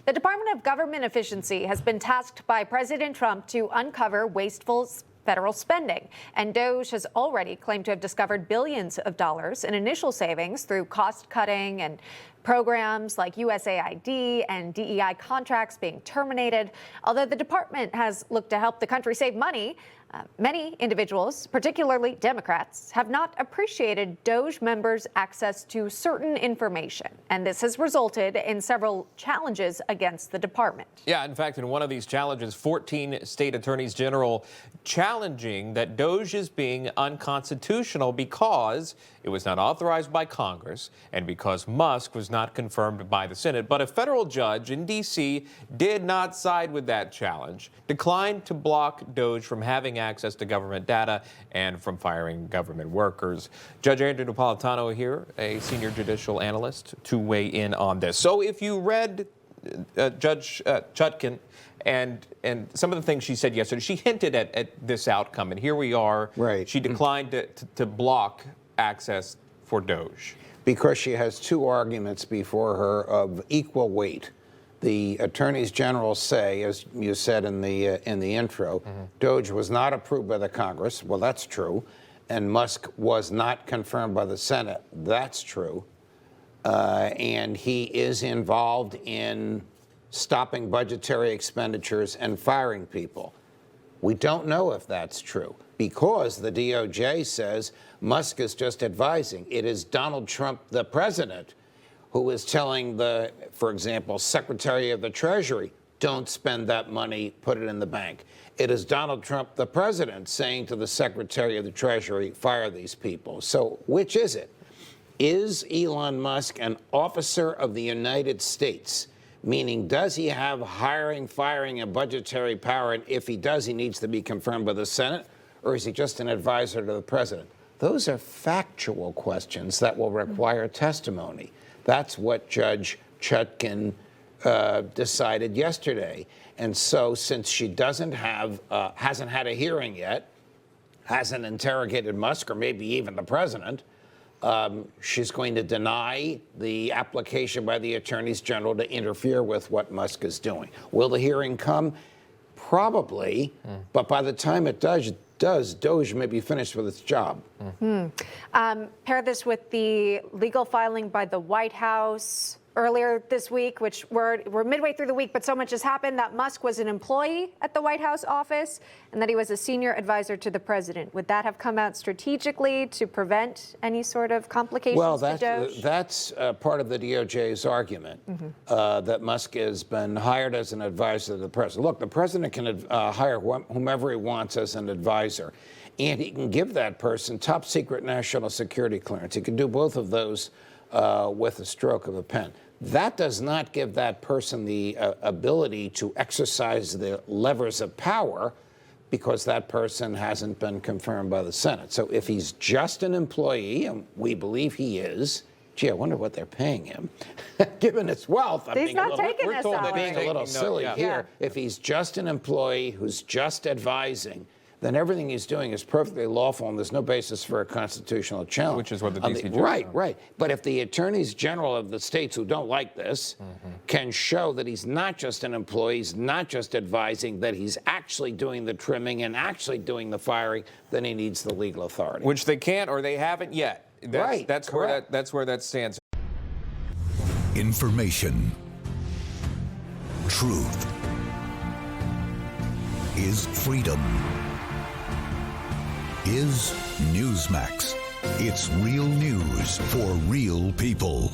The Department of Government Efficiency has been tasked by President Trump to uncover wasteful federal spending. And DOJ has already claimed to have discovered billions of dollars in initial savings through cost cutting and programs like USAID and DEI contracts being terminated. Although the department has looked to help the country save money, many individuals, particularly Democrats, have not appreciated DOJ members' access to certain information. And this has resulted in several challenges against the department. Yeah, in fact, in one of these challenges, 14 state attorneys general challenging that DOJ is being unconstitutional because it was not authorized by Congress and because Musk was not confirmed by the Senate. But a federal judge in D.C. did not side with that challenge, declined to block DOJ from having access to government data and from firing government workers. Judge Andrew Napolitano here, a senior judicial analyst, to weigh in on this. So if you read Judge Chutkan and some of the things she said yesterday, she hinted at this outcome, and here we are. Right. She declined to block access for DOJ. Because she has two arguments before her of equal weight. The attorneys general say, as you said in the intro, DOJ was not approved by the Congress. Well, that's true. And Musk was not confirmed by the Senate. That's true. And he is involved in stopping budgetary expenditures and firing people. We don't know if that's true because the DOJ says Musk is just advising. It is Donald Trump, the president, who is telling the, for example, Secretary of the Treasury, don't spend that money, put it in the bank. It is Donald Trump, the president, saying to the Secretary of the Treasury, fire these people. So which is it? Is Elon Musk an officer of the United States? Meaning, does he have hiring, firing, and budgetary power? And if he does, he needs to be confirmed by the Senate? Or is he just an advisor to the president? Those are factual questions that will require testimony. That's what Judge Chutkan decided yesterday. And so since she hasn't had a hearing yet, hasn't interrogated Musk or maybe even the president, she's going to deny the application by the attorneys general to interfere with what Musk is doing. Will the hearing come? Probably. But by the time it does, DOJ may be finished with its job. Pair this with the legal filing by the White House earlier this week, which we're midway through the week, but so much has happened, that Musk was an employee at the White House office and that he was a senior advisor to the president. Would that have come out strategically to prevent any sort of complications to DOJ? That's part of the DOJ's argument, that Musk has been hired as an advisor to the president. Look, the president can hire whomever he wants as an advisor, and he can give that person top secret national security clearance. He can do both of those with a stroke of a pen. That does not give that person the ability to exercise the levers of power because that person hasn't been confirmed by the Senate. So if he's just an employee, and we believe he is, gee, I wonder what they're paying him. Given his wealth, I'm being a little silly here. If he's just an employee who's just advising, then everything he's doing is perfectly lawful and there's no basis for a constitutional challenge. Which is what the D.C. judge Right. But if the attorneys general of the states who don't like this can show that he's not just an employee, he's not just advising, that he's actually doing the trimming and actually doing the firing, then he needs the legal authority. Which they can't or they haven't yet. That's where that stands. Information. Truth is freedom. Is Newsmax. It's real news for real people.